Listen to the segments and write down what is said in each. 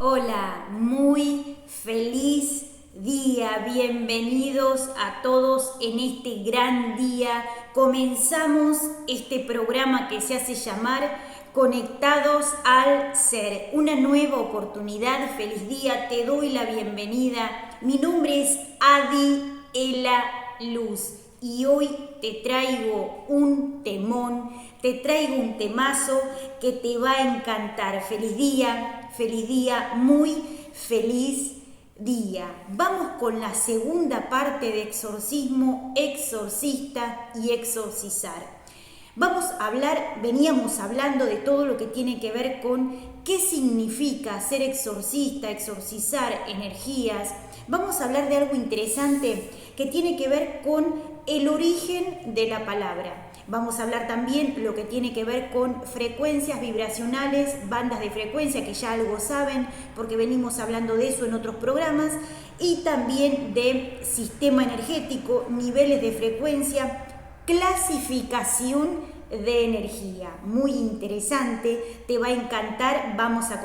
Hola, muy feliz día, bienvenidos a todos en este gran día. Comenzamos este programa que se hace llamar Conectados al Ser, una nueva oportunidad. Feliz día, te doy la bienvenida. Mi nombre es Adi Ela Luz y hoy te traigo un temón, te traigo un temazo que te va a encantar. Feliz día, muy feliz día. Vamos con la segunda parte de exorcismo, exorcista y exorcizar. Veníamos hablando de todo lo que tiene que ver con qué significa ser exorcista, exorcizar energías. Vamos a hablar de algo interesante que tiene que ver con el origen de la palabra. Vamos a hablar también lo que tiene que ver con frecuencias vibracionales, bandas de frecuencia, que ya algo saben porque venimos hablando de eso en otros programas, y también de sistema energético, niveles de frecuencia, clasificación de energía. Muy interesante, te va a encantar. Vamos a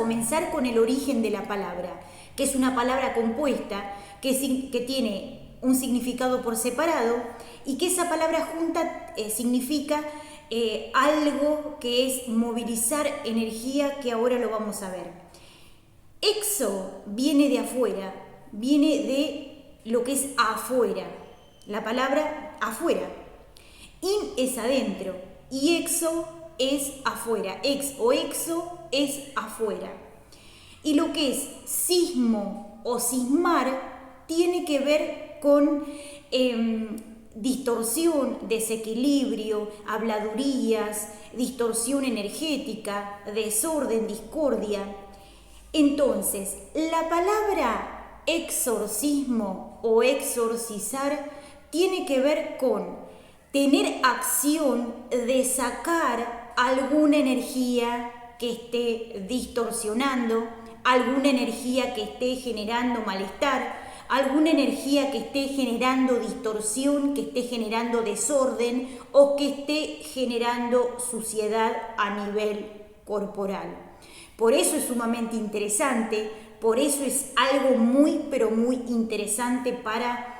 comenzar con el origen de la palabra, que es una palabra compuesta que tiene un significado por separado y que esa palabra junta significa algo que es movilizar energía, que ahora lo vamos a ver. Exo viene de afuera, viene de lo que es afuera, la palabra afuera. In es adentro y exo es afuera. Ex o exo es afuera. Y lo que es sismo o sismar tiene que ver con distorsión, desequilibrio, habladurías, distorsión energética, desorden, discordia. Entonces, la palabra exorcismo o exorcizar tiene que ver con tener acción de sacar alguna energía que esté distorsionando, alguna energía que esté generando malestar, alguna energía que esté generando distorsión, que esté generando desorden o que esté generando suciedad a nivel corporal. Por eso es sumamente interesante, por eso es algo muy, pero muy interesante para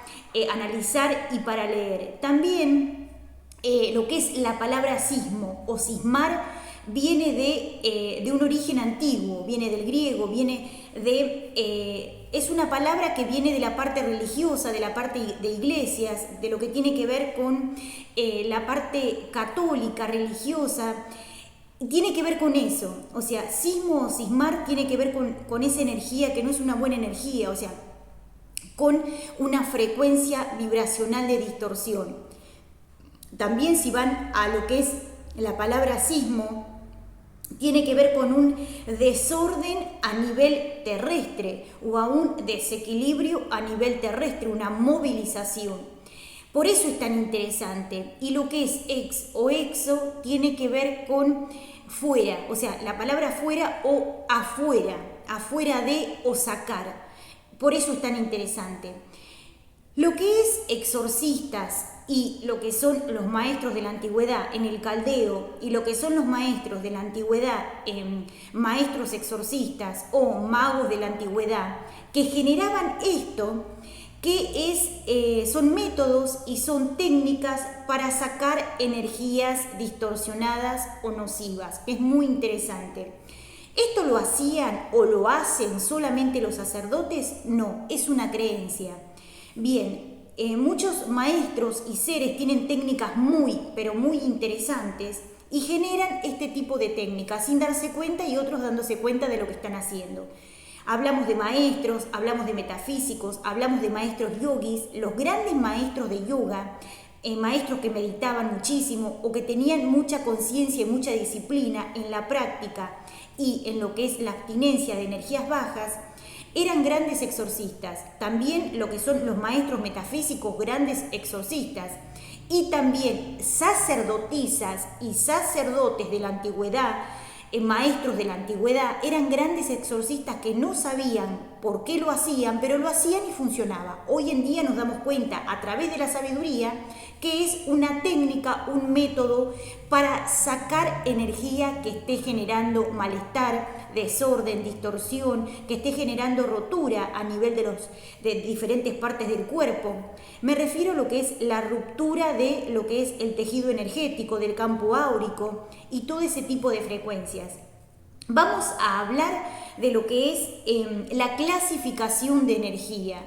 analizar y para leer. También lo que es la palabra sismo o sismar viene de un origen antiguo, viene del griego, es una palabra que viene de la parte religiosa, de la parte de iglesias, de lo que tiene que ver con la parte católica, religiosa. Tiene que ver con eso, o sea, sismo o sismar tiene que ver con esa energía que no es una buena energía, o sea, con una frecuencia vibracional de distorsión. También si van a lo que es la palabra sismo, tiene que ver con un desorden a nivel terrestre o a un desequilibrio a nivel terrestre, una movilización. Por eso es tan interesante. Y lo que es ex o exo tiene que ver con fuera, o sea, la palabra fuera o afuera de o sacar. Por eso es tan interesante. Lo que es exorcistas y lo que son los maestros de la antigüedad en el caldeo y lo que son los maestros de la antigüedad, maestros exorcistas o magos de la antigüedad, que generaban esto, que son métodos y son técnicas para sacar energías distorsionadas o nocivas. Es muy interesante. ¿Esto lo hacían o lo hacen solamente los sacerdotes? No, es una creencia. Bien, muchos maestros y seres tienen técnicas muy, pero muy interesantes y generan este tipo de técnicas sin darse cuenta y otros dándose cuenta de lo que están haciendo. Hablamos de maestros, hablamos de metafísicos, hablamos de maestros yogis, los grandes maestros de yoga, maestros que meditaban muchísimo o que tenían mucha conciencia y mucha disciplina en la práctica y en lo que es la abstinencia de energías bajas, eran grandes exorcistas. También lo que son los maestros metafísicos, grandes exorcistas. Y también sacerdotisas y sacerdotes de la antigüedad, maestros de la antigüedad, eran grandes exorcistas que no sabían por qué lo hacían, pero lo hacían y funcionaba. Hoy en día nos damos cuenta a través de la sabiduría que es una técnica, un método para sacar energía que esté generando malestar, desorden, distorsión, que esté generando rotura a nivel de diferentes partes del cuerpo. Me refiero a lo que es la ruptura de lo que es el tejido energético, del campo áurico y todo ese tipo de frecuencias. Vamos a hablar de lo que es la clasificación de energía,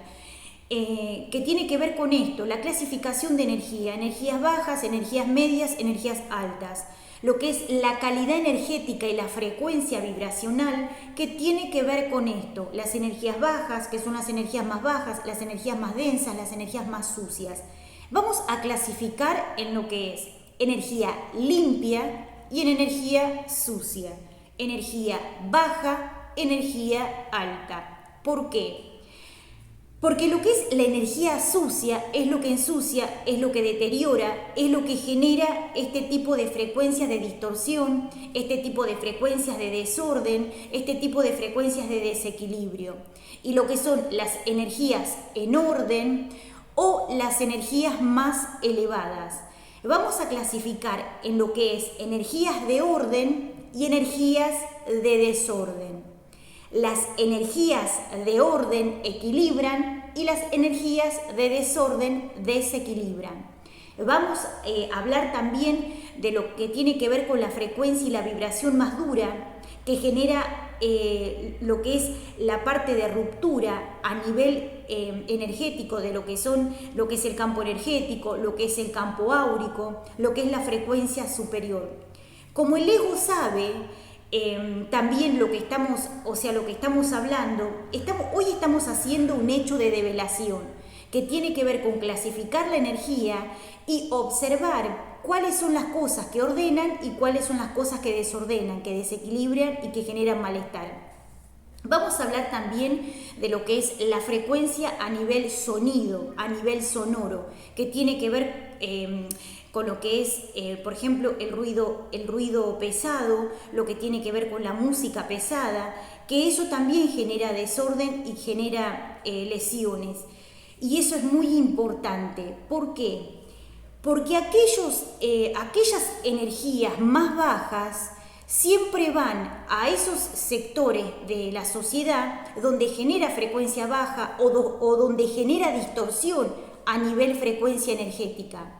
que tiene que ver con esto, la clasificación de energía, energías bajas, energías medias, energías altas, lo que es la calidad energética y la frecuencia vibracional que tiene que ver con esto, las energías bajas, que son las energías más bajas, las energías más densas, las energías más sucias. Vamos a clasificar en lo que es energía limpia y en energía sucia. Energía baja, energía alta. ¿Por qué? Porque lo que es la energía sucia es lo que ensucia, es lo que deteriora, es lo que genera este tipo de frecuencias de distorsión, este tipo de frecuencias de desorden, este tipo de frecuencias de desequilibrio. Y lo que son las energías en orden o las energías más elevadas. Vamos a clasificar en lo que es energías de orden y energías de desorden. Las energías de orden equilibran y las energías de desorden desequilibran. Vamos a hablar también de lo que tiene que ver con la frecuencia y la vibración más dura que genera lo que es la parte de ruptura a nivel energético de lo que es el campo energético, lo que es el campo áurico, lo que es la frecuencia superior. Como el ego sabe también lo que estamos hablando, hoy estamos haciendo un hecho de develación que tiene que ver con clasificar la energía y observar cuáles son las cosas que ordenan y cuáles son las cosas que desordenan, que desequilibran y que generan malestar. Vamos a hablar también de lo que es la frecuencia a nivel sonido, a nivel sonoro, que tiene que ver con lo que es, por ejemplo, el ruido pesado, lo que tiene que ver con la música pesada, que eso también genera desorden y genera lesiones. Y eso es muy importante. ¿Por qué? Porque aquellas energías más bajas siempre van a esos sectores de la sociedad donde genera frecuencia baja o donde genera distorsión a nivel frecuencia energética.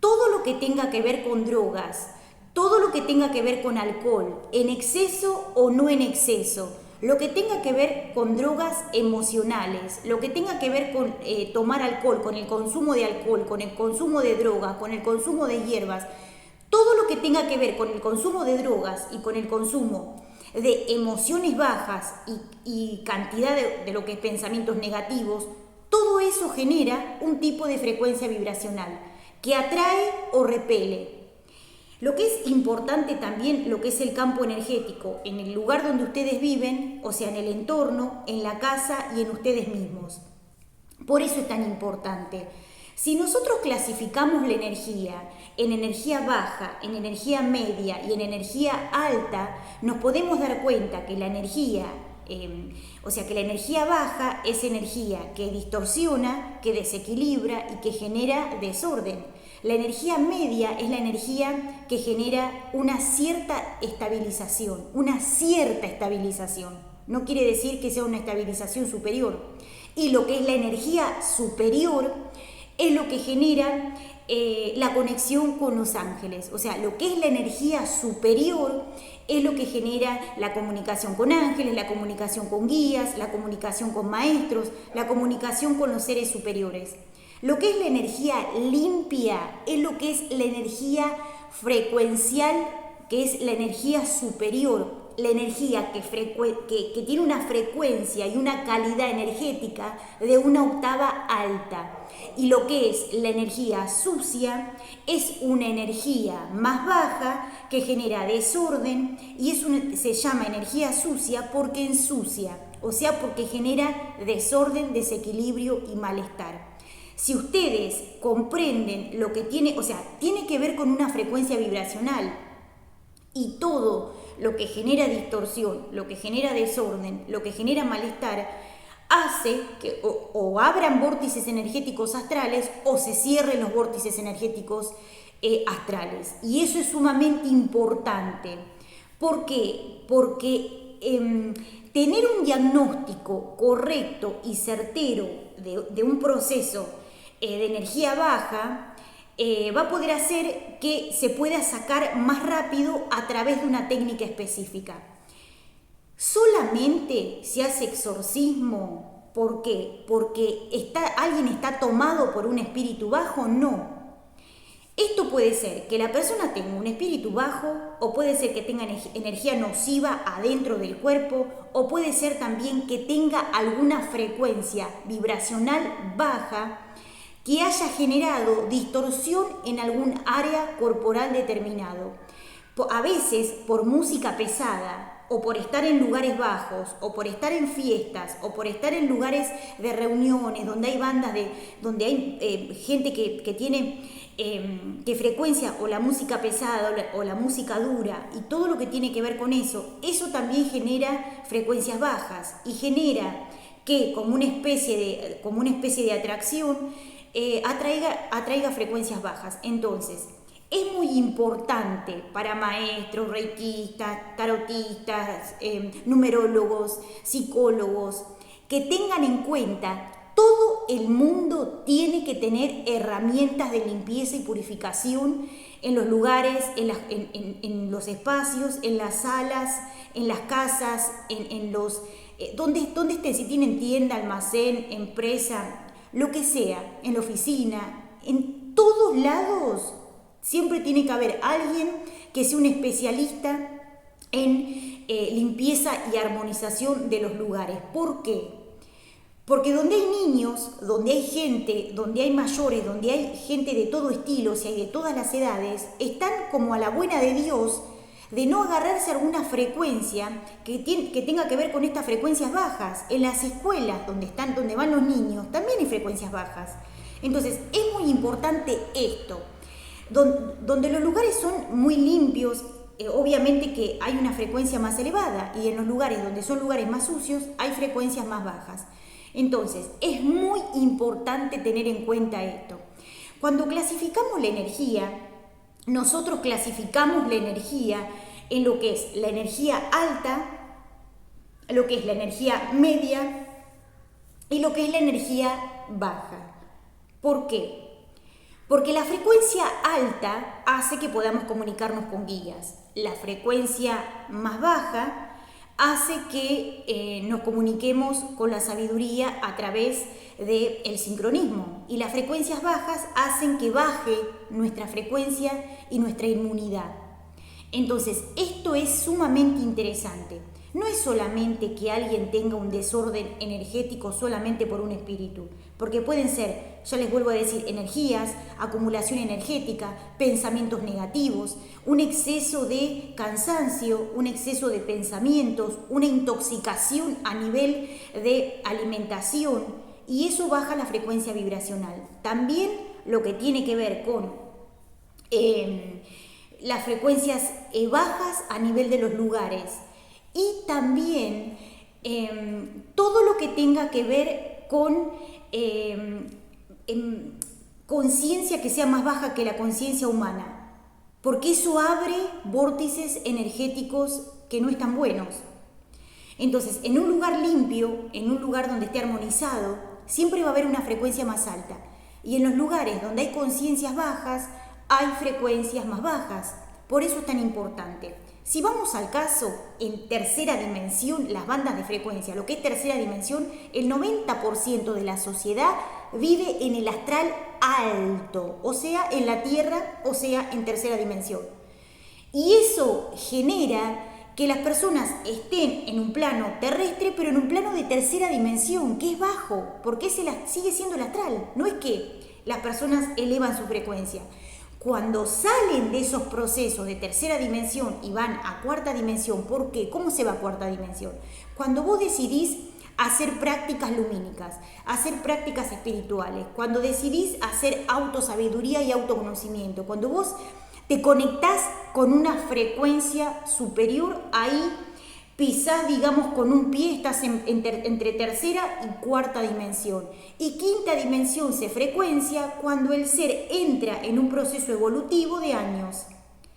Todo lo que tenga que ver con drogas, todo lo que tenga que ver con alcohol, en exceso o no en exceso, lo que tenga que ver con drogas emocionales, lo que tenga que ver con tomar alcohol, con el consumo de alcohol, con el consumo de drogas, con el consumo de hierbas, todo lo que tenga que ver con el consumo de drogas y con el consumo de emociones bajas y cantidad de lo que es pensamientos negativos, todo eso genera un tipo de frecuencia vibracional que atrae o repele. Lo que es importante también, lo que es el campo energético, en el lugar donde ustedes viven, o sea, en el entorno, en la casa y en ustedes mismos. Por eso es tan importante. Si nosotros clasificamos la energía en energía baja, en energía media y en energía alta, nos podemos dar cuenta que la energía baja es energía que distorsiona, que desequilibra y que genera desorden. La energía media es la energía que genera una cierta estabilización, No quiere decir que sea una estabilización superior. Y lo que es la energía superior es lo que genera la conexión con los ángeles. O sea, lo que es la energía superior es lo que genera la comunicación con ángeles, la comunicación con guías, la comunicación con maestros, la comunicación con los seres superiores. Lo que es la energía limpia es lo que es la energía frecuencial, que es la energía superior, la energía que tiene una frecuencia y una calidad energética de una octava alta. Y lo que es la energía sucia es una energía más baja que genera desorden y se llama energía sucia porque ensucia, o sea, porque genera desorden, desequilibrio y malestar. Si ustedes comprenden lo que tiene que ver con una frecuencia vibracional y todo lo que genera distorsión, lo que genera desorden, lo que genera malestar, hace que o abran vórtices energéticos astrales o se cierren los vórtices energéticos astrales. Y eso es sumamente importante. ¿Por qué? Porque tener un diagnóstico correcto y certero de un proceso de energía baja va a poder hacer que se pueda sacar más rápido a través de una técnica específica. Solamente se hace exorcismo, ¿por qué? Porque alguien está tomado por un espíritu bajo, no. Esto puede ser que la persona tenga un espíritu bajo, o puede ser que tenga energía nociva adentro del cuerpo, o puede ser también que tenga alguna frecuencia vibracional baja que haya generado distorsión en algún área corporal determinado. A veces por música pesada, o por estar en lugares bajos, o por estar en fiestas, o por estar en lugares de reuniones, donde hay bandas, donde hay gente que tiene que frecuencia o la música pesada o la música dura y todo lo que tiene que ver con eso, eso también genera frecuencias bajas y genera que como una especie de atracción atraiga frecuencias bajas. Entonces, es muy importante para maestros, reikistas, tarotistas, numerólogos, psicólogos, que tengan en cuenta, todo el mundo tiene que tener herramientas de limpieza y purificación en los lugares, en los espacios, en las salas, en las casas, donde estén, si tienen tienda, almacén, empresa, lo que sea, en la oficina, en todos lados. Siempre tiene que haber alguien que sea un especialista en limpieza y armonización de los lugares. ¿Por qué? Porque donde hay niños, donde hay gente, donde hay mayores, donde hay gente de todo estilo, o sea, de todas las edades, están como a la buena de Dios de no agarrarse a alguna frecuencia que tenga que ver con estas frecuencias bajas. En las escuelas donde van los niños también hay frecuencias bajas. Entonces es muy importante esto. Donde los lugares son muy limpios, obviamente que hay una frecuencia más elevada, y en los lugares donde son lugares más sucios hay frecuencias más bajas. Entonces es muy importante tener en cuenta esto. Cuando clasificamos la energía, nosotros clasificamos la energía en lo que es la energía alta, lo que es la energía media y lo que es la energía baja. ¿Por qué? Porque la frecuencia alta hace que podamos comunicarnos con guías. La frecuencia más baja hace que nos comuniquemos con la sabiduría a través del sincronismo. Y las frecuencias bajas hacen que baje nuestra frecuencia y nuestra inmunidad. Entonces, esto es sumamente interesante. No es solamente que alguien tenga un desorden energético solamente por un espíritu, porque pueden ser, ya les vuelvo a decir, energías, acumulación energética, pensamientos negativos, un exceso de cansancio, un exceso de pensamientos, una intoxicación a nivel de alimentación, y eso baja la frecuencia vibracional. También lo que tiene que ver con las frecuencias bajas a nivel de los lugares. Y también todo lo que tenga que ver con conciencia que sea más baja que la conciencia humana, porque eso abre vórtices energéticos que no están buenos. Entonces, en un lugar limpio, en un lugar donde esté armonizado, siempre va a haber una frecuencia más alta. Y en los lugares donde hay conciencias bajas, hay frecuencias más bajas. Por eso es tan importante. Si vamos al caso, en tercera dimensión, las bandas de frecuencia, lo que es tercera dimensión, el 90% de la sociedad vive en el astral alto, o sea, en la Tierra, o sea, en tercera dimensión. Y eso genera que las personas estén en un plano terrestre, pero en un plano de tercera dimensión, que es bajo, porque sigue siendo el astral. No es que las personas elevan su frecuencia. Cuando salen de esos procesos de tercera dimensión y van a cuarta dimensión, ¿por qué? ¿Cómo se va a cuarta dimensión? Cuando vos decidís hacer prácticas lumínicas, hacer prácticas espirituales, cuando decidís hacer autosabiduría y autoconocimiento, cuando vos te conectás con una frecuencia superior, ahí Pisás, digamos, con un pie, estás entre tercera y cuarta dimensión. Y quinta dimensión se frecuencia cuando el ser entra en un proceso evolutivo de años.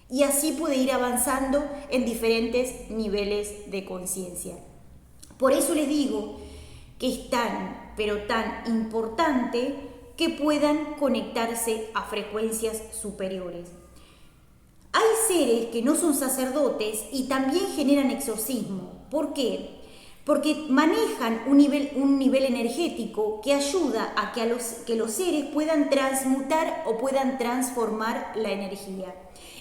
Y así puede ir avanzando en diferentes niveles de conciencia. Por eso les digo que es tan, pero tan importante que puedan conectarse a frecuencias superiores. Hay seres que no son sacerdotes y también generan exorcismo. ¿Por qué? Porque manejan un nivel energético que ayuda a que los seres puedan transmutar o puedan transformar la energía.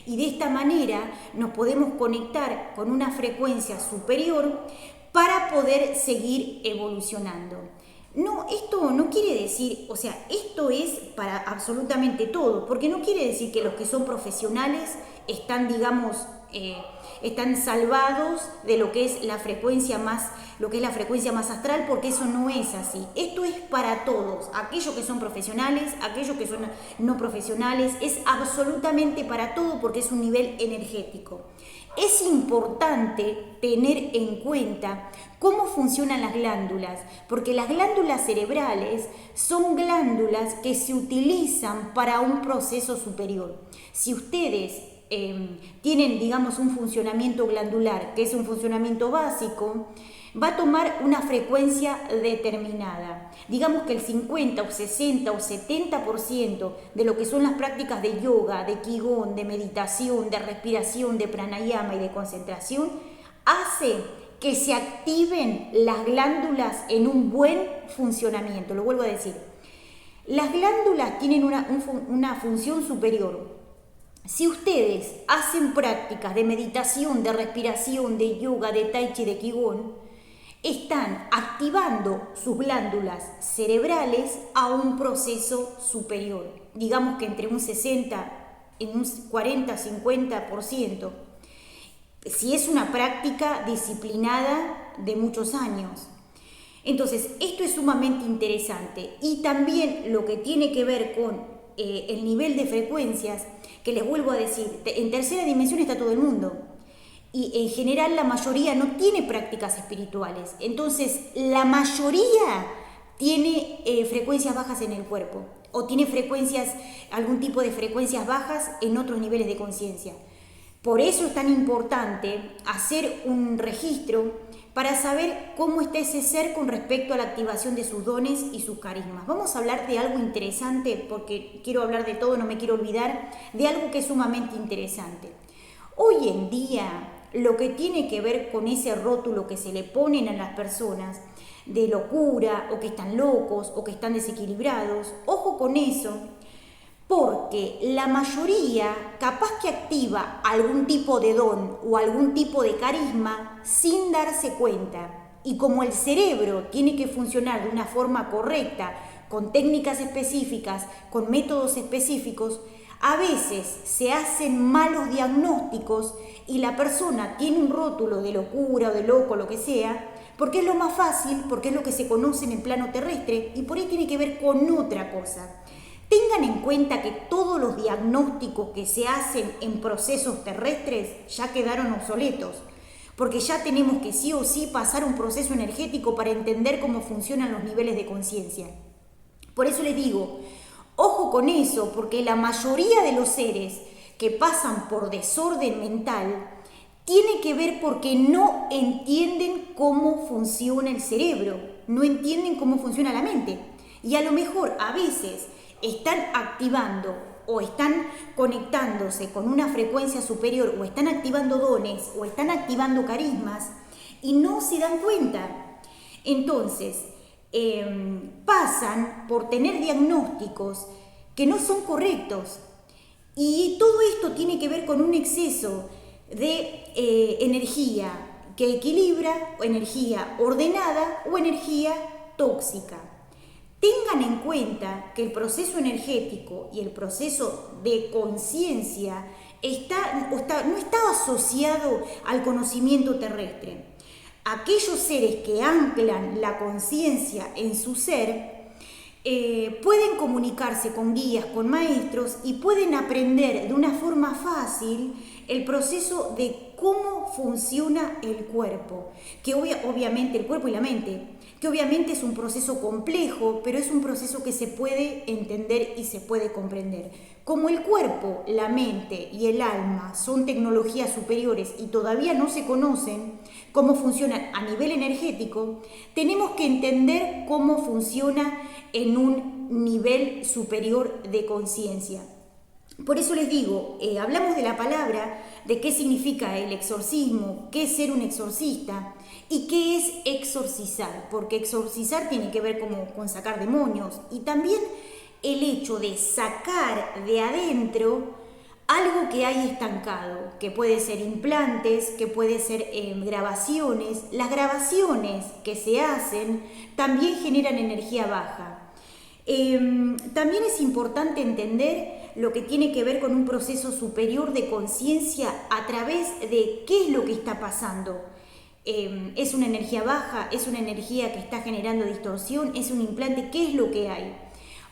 Y de esta manera nos podemos conectar con una frecuencia superior para poder seguir evolucionando. No, esto no quiere decir, o sea, esto es para absolutamente todo, porque no quiere decir que los que son profesionales están, digamos, están salvados de lo que es la frecuencia más astral, porque eso no es así. Esto es para todos, aquellos que son profesionales, aquellos que son no profesionales, es absolutamente para todo porque es un nivel energético. Es importante tener en cuenta cómo funcionan las glándulas, porque las glándulas cerebrales son glándulas que se utilizan para un proceso superior. Si ustedes tienen, digamos, un funcionamiento glandular, que es un funcionamiento básico, va a tomar una frecuencia determinada. Digamos que el 50 o 60 o 70% de lo que son las prácticas de yoga, de qigong, de meditación, de respiración, de pranayama y de concentración, hace que se activen las glándulas en un buen funcionamiento. Lo vuelvo a decir. Las glándulas tienen una función superior. Si ustedes hacen prácticas de meditación, de respiración, de yoga, de tai chi, de qigong, están activando sus glándulas cerebrales a un proceso superior. Digamos que entre un 60 y un 40-50%. Si es una práctica disciplinada de muchos años. Entonces, esto es sumamente interesante. Y también lo que tiene que ver con el nivel de frecuencias, que les vuelvo a decir, en tercera dimensión está todo el mundo. Y en general la mayoría no tiene prácticas espirituales. Entonces, la mayoría tiene frecuencias bajas en el cuerpo. O tiene algún tipo de frecuencias bajas en otros niveles de conciencia. Por eso es tan importante hacer un registro para saber cómo está ese ser con respecto a la activación de sus dones y sus carismas. Vamos a hablar de algo interesante, porque quiero hablar de todo, no me quiero olvidar de algo que es sumamente interesante. Hoy en día, lo que tiene que ver con ese rótulo que se le ponen a las personas de locura, o que están locos, o que están desequilibrados, ojo con eso, porque la mayoría capaz que activa algún tipo de don o algún tipo de carisma sin darse cuenta. Y como el cerebro tiene que funcionar de una forma correcta, con técnicas específicas, con métodos específicos, a veces se hacen malos diagnósticos y la persona tiene un rótulo de locura o de loco, lo que sea, porque es lo más fácil, porque es lo que se conoce en el plano terrestre y por ahí tiene que ver con otra cosa. Tengan en cuenta que todos los diagnósticos que se hacen en procesos terrestres ya quedaron obsoletos, porque ya tenemos que sí o sí pasar un proceso energético para entender cómo funcionan los niveles de conciencia. Por eso les digo, ojo con eso, porque la mayoría de los seres que pasan por desorden mental tiene que ver porque no entienden cómo funciona el cerebro, no entienden cómo funciona la mente. Y a lo mejor a veces están activando o están conectándose con una frecuencia superior o están activando dones o están activando carismas y no se dan cuenta. Entonces, pasan por tener diagnósticos que no son correctos. Y todo esto tiene que ver con un exceso de energía que equilibra, o energía ordenada o energía tóxica. Tengan en cuenta que el proceso energético y el proceso de conciencia no está asociado al conocimiento terrestre. Aquellos seres que anclan la conciencia en su ser pueden comunicarse con guías, con maestros y pueden aprender de una forma fácil el proceso de cómo funciona el cuerpo, que obviamente el cuerpo y la mente, que obviamente es un proceso complejo, pero es un proceso que se puede entender y se puede comprender. Como el cuerpo, la mente y el alma son tecnologías superiores y todavía no se conocen cómo funcionan a nivel energético, tenemos que entender cómo funciona en un nivel superior de conciencia. Por eso les digo, hablamos de la palabra, de qué significa el exorcismo, qué es ser un exorcista y qué es exorcizar, porque exorcizar tiene que ver con sacar demonios y también el hecho de sacar de adentro algo que hay estancado, que puede ser implantes, que puede ser grabaciones. Las grabaciones que se hacen también generan energía baja. También es importante entender lo que tiene que ver con un proceso superior de conciencia a través de qué es lo que está pasando. ¿Es una energía baja? ¿Es una energía que está generando distorsión? ¿Es un implante? ¿Qué es lo que hay?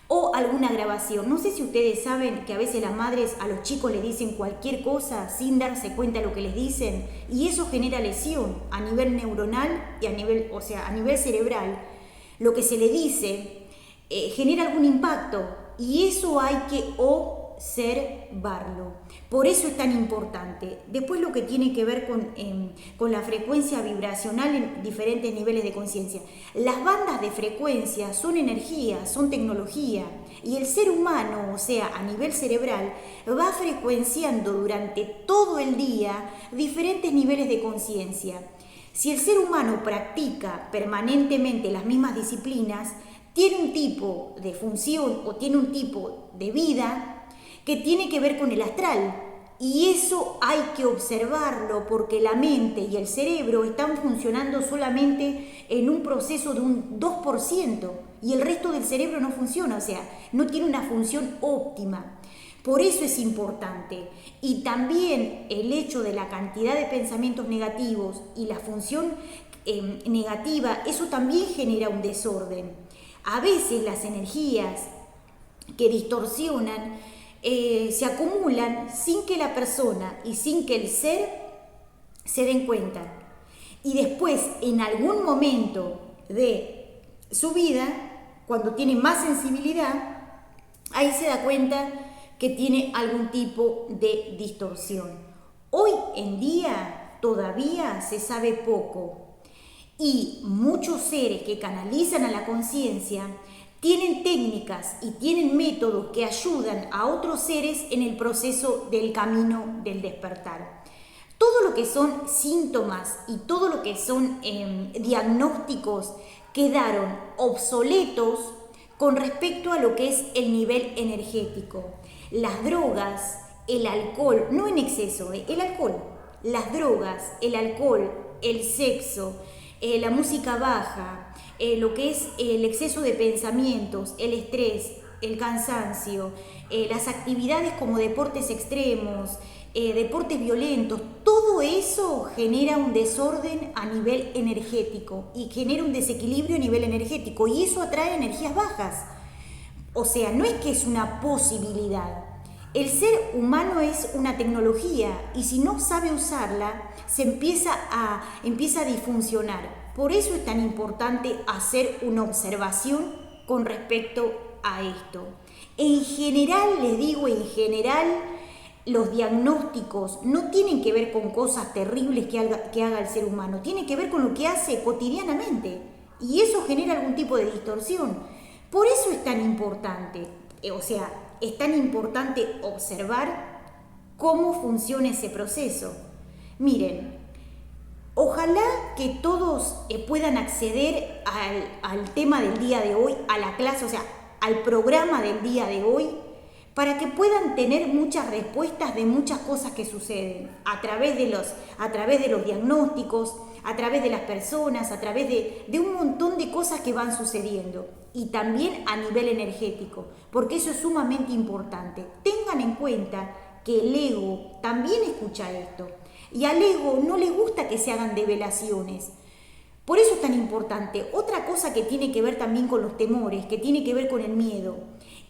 O alguna grabación. No sé si ustedes saben que a veces las madres a los chicos les dicen cualquier cosa sin darse cuenta de lo que les dicen y eso genera lesión a nivel neuronal y a nivel cerebral. Lo que se le dice genera algún impacto y eso hay que observarlo. Por eso es tan importante. Después lo que tiene que ver con la frecuencia vibracional en diferentes niveles de conciencia. Las bandas de frecuencia son energía, son tecnología y el ser humano, o sea, a nivel cerebral, va frecuenciando durante todo el día diferentes niveles de conciencia. Si el ser humano practica permanentemente las mismas disciplinas, tiene un tipo de función o tiene un tipo de vida que tiene que ver con el astral. Y eso hay que observarlo porque la mente y el cerebro están funcionando solamente en un proceso de un 2% y el resto del cerebro no funciona, o sea, no tiene una función óptima. Por eso es importante. Y también el hecho de la cantidad de pensamientos negativos y la función negativa, eso también genera un desorden. A veces las energías que distorsionan se acumulan sin que la persona y sin que el ser se den cuenta. Y después, en algún momento de su vida, cuando tiene más sensibilidad, ahí se da cuenta que tiene algún tipo de distorsión. Hoy en día todavía se sabe poco. Y muchos seres que canalizan a la conciencia tienen técnicas y tienen métodos que ayudan a otros seres en el proceso del camino del despertar. Todo lo que son síntomas y todo lo que son diagnósticos quedaron obsoletos con respecto a lo que es el nivel energético. Las drogas, el alcohol, no en exceso, el alcohol, las drogas, el alcohol, el sexo, la música baja, lo que es el exceso de pensamientos, el estrés, el cansancio, las actividades como deportes extremos, deportes violentos, todo eso genera un desorden a nivel energético y genera un desequilibrio a nivel energético y eso atrae energías bajas. O sea, no es que es una posibilidad. El ser humano es una tecnología y si no sabe usarla, se empieza a disfuncionar. Por eso es tan importante hacer una observación con respecto a esto. En general, les digo, los diagnósticos no tienen que ver con cosas terribles que haga el ser humano, tiene que ver con lo que hace cotidianamente y eso genera algún tipo de distorsión. Por eso es tan importante, es tan importante observar cómo funciona ese proceso. Miren, ojalá que todos puedan acceder al tema del día de hoy, a la clase, al programa del día de hoy, para que puedan tener muchas respuestas de muchas cosas que suceden a través de los diagnósticos, a través de las personas, a través de un montón de cosas que van sucediendo y también a nivel energético, porque eso es sumamente importante. Tengan en cuenta que el ego también escucha esto y al ego no le gusta que se hagan develaciones. Por eso es tan importante. Otra cosa que tiene que ver también con los temores, que tiene que ver con el miedo.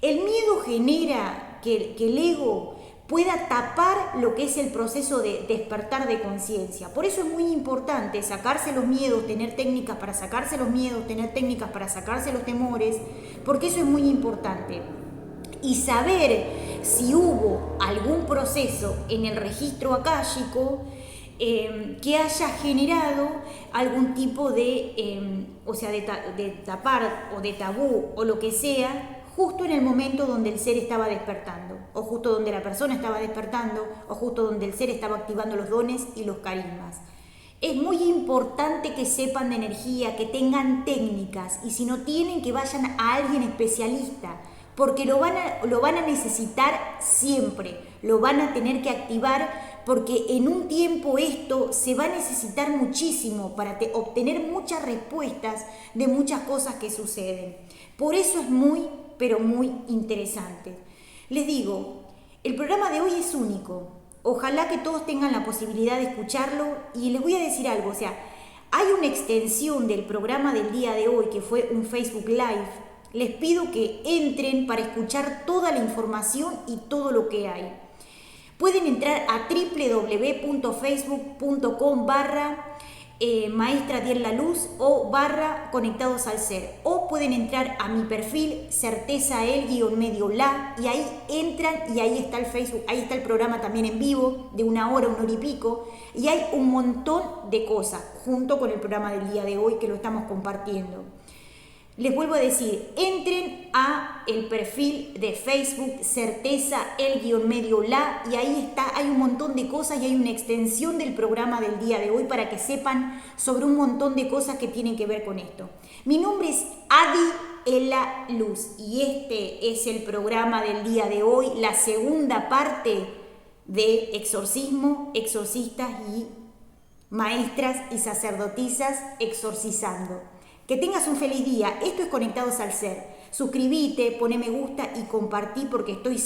El miedo genera que el ego pueda tapar lo que es el proceso de despertar de conciencia. Por eso es muy importante sacarse los miedos, tener técnicas para sacarse los miedos, tener técnicas para sacarse los temores, porque eso es muy importante. Y saber si hubo algún proceso en el registro akáshico que haya generado algún tipo de, de tapar o de tabú o lo que sea, justo en el momento donde el ser estaba despertando, o justo donde la persona estaba despertando, o justo donde el ser estaba activando los dones y los carismas. Es muy importante que sepan de energía, que tengan técnicas, y si no tienen, que vayan a alguien especialista, porque lo van a necesitar siempre, lo van a tener que activar, porque en un tiempo esto se va a necesitar muchísimo para obtener muchas respuestas de muchas cosas que suceden. Por eso es muy, pero muy interesante. Les digo, el programa de hoy es único. Ojalá que todos tengan la posibilidad de escucharlo, y les voy a decir algo, hay una extensión del programa del día de hoy que fue un Facebook Live. Les pido que entren para escuchar toda la información y todo lo que hay. Pueden entrar a www.facebook.com/Maestra Diel La Luz o /Conectados al Ser, o pueden entrar a mi perfil Certeza El_La, y ahí entran y ahí está el Facebook, ahí está el programa también en vivo de 1 hora, 1 hora y pico, y hay un montón de cosas junto con el programa del día de hoy que lo estamos compartiendo. Les vuelvo a decir, entren a el perfil de Facebook Certeza El_La, y ahí está, hay un montón de cosas y hay una extensión del programa del día de hoy para que sepan sobre un montón de cosas que tienen que ver con esto. Mi nombre es Adi Ela Luz y este es el programa del día de hoy, la segunda parte de exorcismo, exorcistas y maestras y sacerdotisas exorcizando. Que tengas un feliz día. Esto es Conectados al Ser. Suscríbete, poné me gusta y compartí, porque estoy